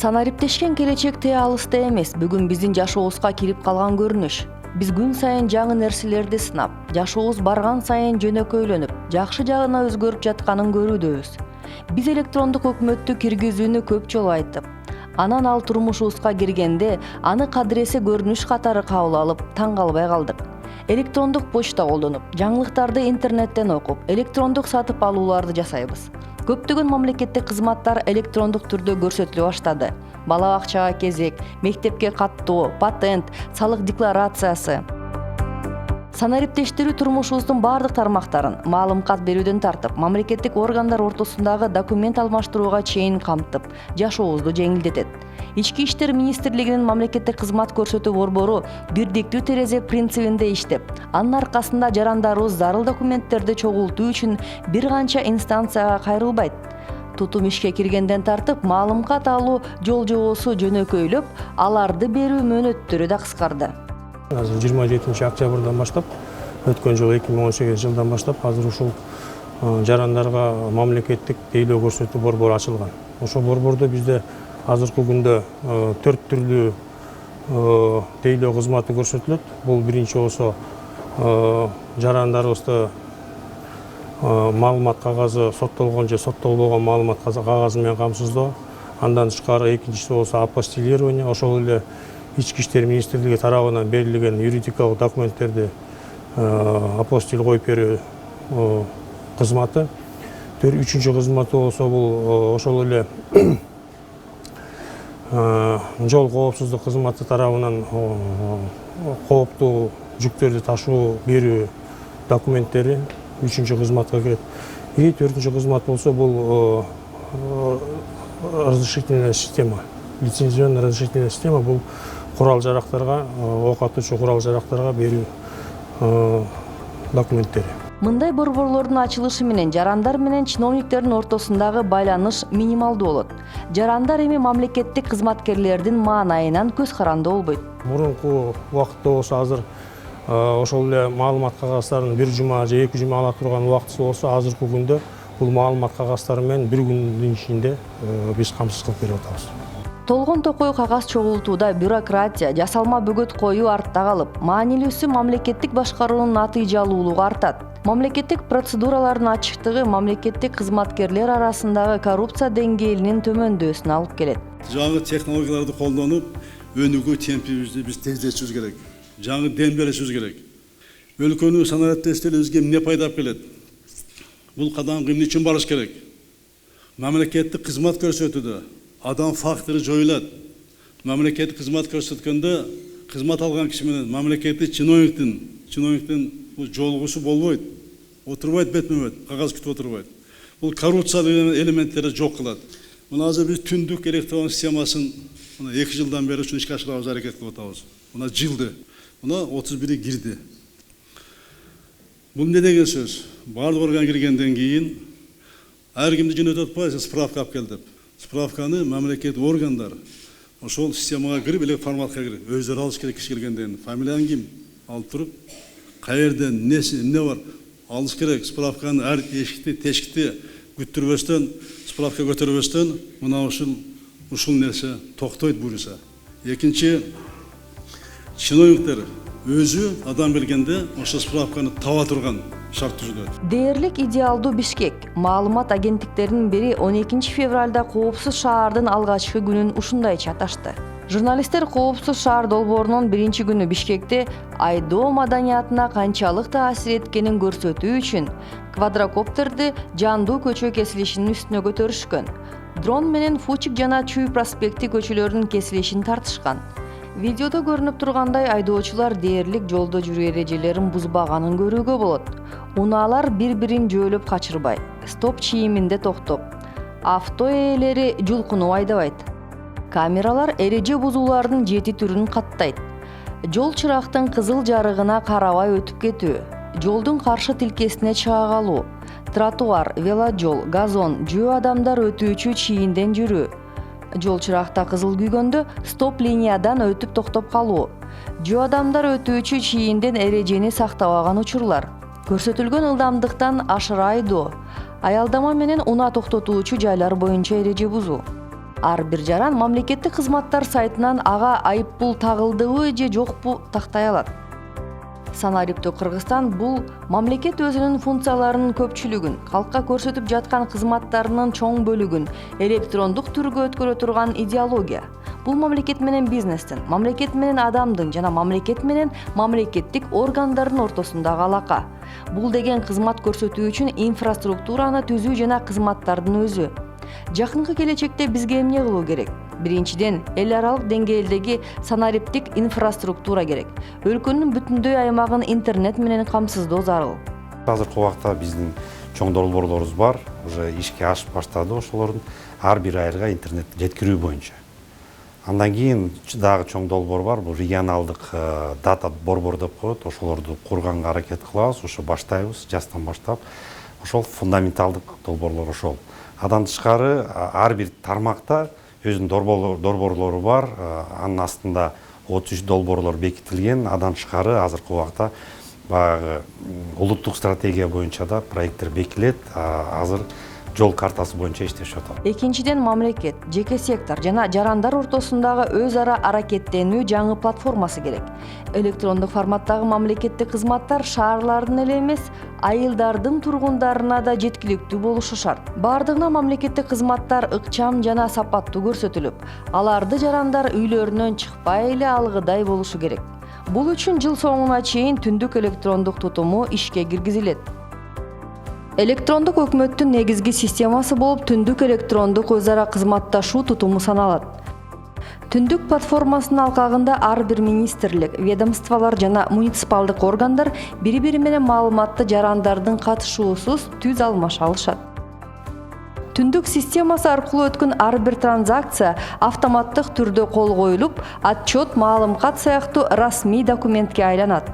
Санариптешкен келечек те алыста эмес. Бүгүн биздин жашообузга кирип калган көрүнүш. Биз күн сайын жаңы нерселерди сынап, жашообуз барган сайын жөнөкөйлөнүп, жакшы жагына өзгөрүп жатканын көрүүдөбүз. Биз электрондук өкмөттү киргизүүнү көп жолу айттык. Анан ал турмушубузга киргенде аны кадыресе көрүнүш катары кабыл алып, таң калбай калдык. Электрондук почта колдонуп, жаңылыктарды интернеттен окуп, электрондук сатып алууларды жасайбыз. Көптөгөн мамлекеттик кызматтар электрондук түрдө көрсөтүлө баштады. Бала бакчага кезек, мектепке каттоо, патент, салык декларациясы. Санариптештирүү турмушубуздун бардык тармактарын маалымат берүүдөн тартып, мамлекеттик органдар ортосундагы документ алмаштырууга чейин камтып, жашообузду жеңилдетет. Ички иштер министрлигинин мамлекеттик кызмат көрсөтүү борбору бирдиктүү терезе принцибинде иштеп, анын аркасында жарандарыбыз зарыл документтерди чогултуу үчүн бир канча инстанцияга кайрылбайт. Тутум ишке киргенден тартып, маалымат алуу жол-жобосу жөнөкөйлөп, аларды берүү мөөнөттөрү да кыскарды. Азыр 27 октябрдан баштап, өткөн жыл 2018 жылдан баштап, азыр ушул жарандарга мамлекеттик тейлөө көрсөтүү борбору ачылган. Ошол борбордо бизде азыркы күндө 4 түрлүү тейлөө кызматы көрсөтүлөт. Бул биринчи болсо жарандарыбызды маалымат кагазы соттолгон же соттолбогон маалымат кагазы менен камсыздоо. Андан тышкары экинчиси болсо апостилирование, ошол эле Ички иштер министрлиги тарабынан берилген юридикалык документтерди апостиль коюп берүү кызматы. Үчүнчү кызматы болсо бул ошол эле жол коопсуздук кызматы тарабынан кооптуу жүктөрдү ташуу берүү документтери үчүнчү кызматка кирет. И төртүнчү кызмат болсо бул разрешительная система, лицензионная разрешительная система, бул курал жарактарга, ок атуучу курал жарактарга берүү документтери. Мындай борборлордун ачылышы менен жарандар менен чиновниктердин ортосундагы байланыш минималдуу болот. Жарандар эми мамлекеттик кызматкерлердин маанайынан көз каранды болбойт. Мурунку убакытта болсо азыр ошол эле маалымат кагаздарын бир жума же 2 жума ала турган убактысы болсо, азыркы күндө бул маалымат кагаздары менен бир күндүн ичинде биз камсыз кылып берип атабыз. Толгон токой кагаз чогултууда бюрократия, жасалма бөгөт коюу артта калып, маанилүүсү мамлекеттик башкаруунун натыйжалуулугу артат. Мамлекеттик процедуралардын ачыктыгы мамлекеттик кызматкерлер арасындагы коррупция деңгээлинин төмөндөсүнө алып келет. Жаңы технологияларды колдонуп, өнүгүү темпибизди биз тездетишибиз керек. Жаңы дем беришибиз керек. Өлкөнүн санариптештерибизге эмне пайда алып келет? Бул кадам эмне үчүн барыш керек? Мамлекеттик кызмат көрсөтүүдө адам фактору жоюлат. Мамлекеттик кызмат көрсөткөндө кызмат алган киши менен мамлекеттик чиновниктин жолугушуу болбойт. Отурбайт бетме-бет, кагаз күтүп отурбайт. Бул коррупциялык элементтерди жок кылат. Мына азыр биз түндүк электрондук системасын 2 жылдан бери ушуну ишке ашырабыз, аракет кылып атабыз. Мына жылды. Мына 31 кирди. Бул эмне деген сөз? Бардык орган киргенден кийин ар кимди жөнөтүп атпайсыз, справка алып кел деп. Справканы мамлекеттик органдар ошол системага кирип, элек форматка кирип, өздөрү алыш керек киши келгенден. Фамилияң ким? Алып туруп, каерден, эмне бар? Алыш керек. Справканы ар эшикти, тешикти күттүрбөстөн, справка көтөрбөстөн, мына ушул нерсе токтойт буюрса. Экинчи, чиновниктер өзү адам келгенде ошол справканы таба турган шарт түзүлөт. Дээрлик идеалдуу Бишкек маалымат агенттиктеринин бири 12 февралда коопсуз шаардын алгачкы күнүн ушундайча аташты. Журналисттер коопсуз шаар долбоорунун биринчи күнү Бишкекте айдоо маданиятына канчалык таасир эткенин көрсөтүү үчүн квадрокоптерди Жандуу көчө кесилишинин үстүнө көтөрүшкөн. Дрон менен Фучик жана Чүй проспекти көчөлөрүнүн кесилишин тартышкан. Видеодо көрүнүп тургандай айдоочулар дээрлик жолдо жүрүү эрежелерин бузбаганын көрүүгө болот. Унаалар бири-бирин жөөлөп качырбай, стоп чийиминде токтоп, авто ээлери жулкунуп айдабайт. Камералар эреже бузуулардын 7 түрүн каттайт. Жол чырактын кызыл жарыгына карабай өтүп кетүү, жолдун каршы тилкесине чыга калуу, тротуар, веложол, газон, жөө адамдар өтүүчү чийинден жүрүү. Жол чыракта кызыл күйгөндө стоп линиядан өтүп токтоп калуу. Жөө адамдар өтүүчү чийинден эрежени сактабаган учурлар. Көрсөтүлгөн ылдамдыктан ашыра айдоо. Аялдама менен унаа токтотуучу жайлар боюнча эреже бузуу. Ар бир жаран мамлекеттик кызматтар сайтынан ага айыппул тагылдыбы же жокпу тактай алат. Санариптүү Кыргызстан бул мамлекет өзүнүн функцияларынын көпчүлүгүн, калкка көрсөтүп жаткан кызматтарынын чоң бөлүгүн электрондук түргө өткөрө турган идеология. Бул мамлекет менен бизнестин, мамлекет менен адамдын жана мамлекет менен мамлекеттик органдардын ортосундагы алака. Бул деген кызмат көрсөтүү үчүн инфраструктураны түзүү жана кызматтардын өзү. Жакынкы келечекте бизге эмне кылуу керек? Биринчиден, эл аралык деңгээлдеги санариптик инфраструктура керек. Өлкөнүн бүтүндөй аймагын интернет менен камсыздоо зарыл. Азыркы убакта биздин чоң долбоорлорубуз бар, уже ишке ашып баштады ошолордун ар бир айылга интернет жеткирүү боюнча. Андан кийин дагы чоң долбоор бар, бул регионалдык дата борбор деп коет, ошолорду курганга аракет кылабыз, ошо баштайбыз, жастан баштап. Ошол фундаменталдык долбоорлор ошол. Андан тышкары ар бир тармакта өзүнүн долбоорлору бар, анын астында 33 долбоорлор бекитилген. Андан тышкары азыркы убакта баягы улуттук стратегия боюнча да проекттер бекилет, азыр жол картасы боюнча иштешип атат. Экинчиден, мамлекет, жеке сектор жана жарандар ортосундагы өз ара аракеттенүү жаңы платформасы керек. Электрондук форматтагы мамлекеттик кызматтар шаарлардын эле эмес, айылдардын тургундарына да жеткиликтүү болушу шарт. Бардыгына мамлекеттик кызматтар ыкчам жана сапаттуу көрсөтүлүп, аларды жарандар үйлөрүнөн чыкпай эле алгыдай болушу керек. Бул үчүн жыл соңуна чейин түндүк электрондук тутуму ишке киргизилет. Электрондук өкмөттүн негизги системасы болуп түндүк электрондук өз ара кызматташуу тутуму саналат. Түндүк платформасынын алкагында ар бир министрлик, ведомстволор жана муниципалдык органдар бири-бири менен маалыматты жарандардын катышуусуз түз алмаша алышат. Түндүк системасы аркылуу өткөн ар бир транзакция автоматтык түрдө кол коюлуп, отчет, маалымкат сыяктуу расмий документке айланат.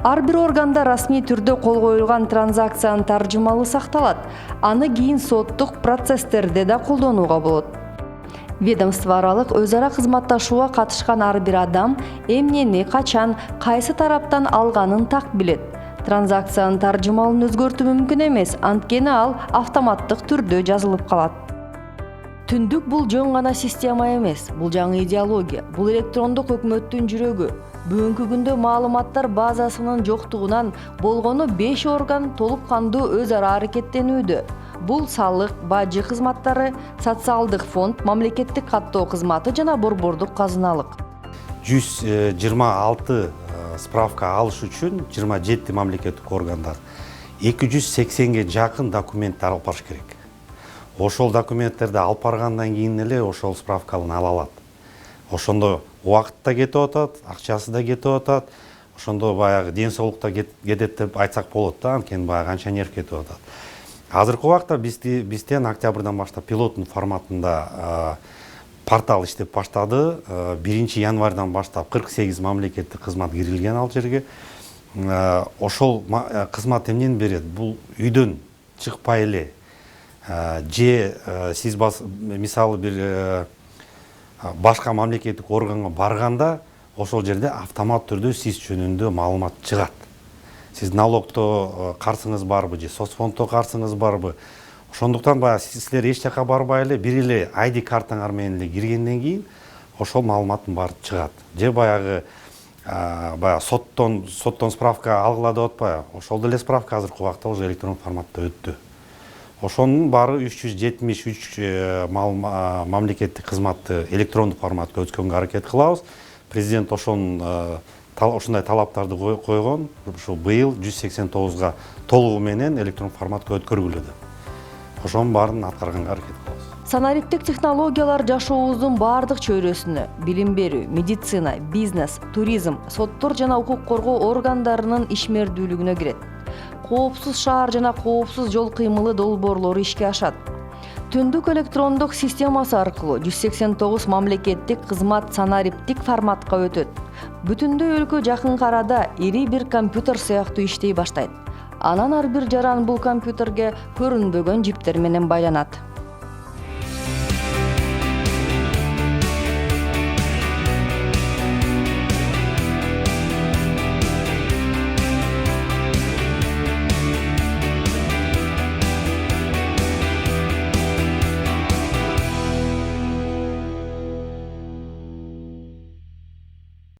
Ар бир органда расмий түрдө кол коюлган транзакциянын таржымалы сакталат. Аны кийин соттук процесстерде да колдонууга болот. Ведомство аралык өз ара кызматташууга катышкан ар бир адам эмнени, качан, кайсы тараптан алганын так билет. Транзакциянын таржымалын өзгөртүү мүмкүн эмес, анткени ал автоматтык түрдө жазылып калат. Түндүк бул жөн гана система эмес, бул жаңы идеология, бул электрондук өкмөттүн жүрөгү. Бүгүнкү күндө маалыматтар базасынын жоктугунан болгону 5 орган толук кандуу өз ара аракеттенүүдө. Бул салык, бажы кызматтары, социалдык фонд, мамлекеттик каттоо кызматы жана борбордук казыналык. 126 справка алыш үчүн 27 мамлекеттик органдар 280ге жакын документти алып барыш керек. Ошол документтерди алып баргандан кийин эле ошол справканы ала алат. Ошондо убакыт да кетип атат, акчасы да кетип атат. Ошондо баягы ден соолукта кетет деп айтсак болот да, анткени баягы анча нерв кетип атат. Азыркы убакта бизден октябрдан баштап пилоттун форматында портал иштеп баштады. 1 январдан баштап 48 мамлекеттик кызмат кирилген ал жерге. Ошол кызмат эмнени берет? Бул үйдөн чыкпай эле же сиз мисалы бир башка мамлекеттик органга барганда ошол жерде автомат түрдө сиз жөнүндө маалымат чыгат. Сиз налогто карсыңыз барбы же соцфондто карсыңыз барбы? Ошондуктан баягы силер эч жака барбай эле бир эле ID картаңар менен эле киргенден кийин ошол маалыматтын баары чыгат. Же баягы соттон справка алгыла деп атпайбы? Ошол деле справка азыркы убакта уже электрондук форматта өттү. Ошонун баары 373 мамлекеттик кызматты электрондук форматка өткөнгө аракет кылабыз. Президент ошондой талаптарды койгон. Ушул быйыл 189га толугу менен электрондук форматка өткөргүлө деп. Ошонун баарын аткарганга аракет кылабыз. Санариптик технологиялар жашообуздун баардык чөйрөсүнө, билим берүү, медицина, бизнес, туризм, соттор жана укук коргоо органдарынын ишмердүүлүгүнө кирет. Коопсуз шаар жана коопсуз жол кыймылы долбоорлору ишке ашат. Түндүк электрондук системасы аркылуу 189 мамлекеттик кызмат санариптик форматка өтөт. Бүтүндөй өлкө жакынкы арада ири бир компьютер сыяктуу иштей баштайт. Анан ар бир жаран бул компьютерге көрүнбөгөн жиптер менен байланат.